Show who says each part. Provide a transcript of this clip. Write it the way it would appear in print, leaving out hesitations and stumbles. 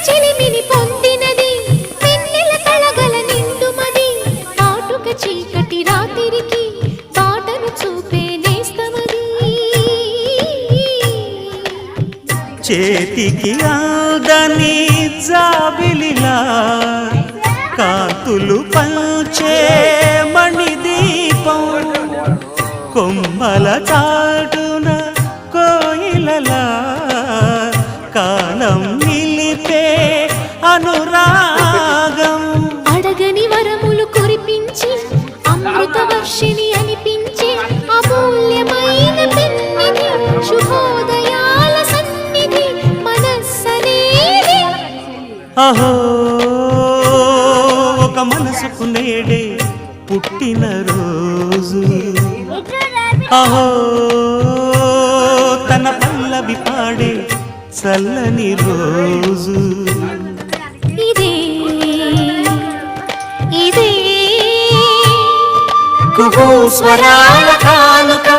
Speaker 1: చెలిమిని పొందినది వెన్నెల కళగల నిండుమది కాటుక చీకటి రాత్రికి బాటను చూపే నేస్తమది
Speaker 2: చేతికి అందని జాబిలిలా కాంతులు పంచే మణిదీపం కొమ్మల చాటున కోయిలలా కాలం నిలిపే అనురాగం
Speaker 1: అడగని వరములు కురిపించి అమృత వర్షిని అనిపించే అమూల్యమైన పెన్నిధి శుభోదయాల సన్నిధి మనస్సనేది
Speaker 2: అహో ఒక మనసుకు నేడే పుట్టిన రోజు అహో తన పల్లవి పాడే చల్లని రోజు
Speaker 1: ఇదే ఇదే
Speaker 2: కుహూ స్వరాల కానుక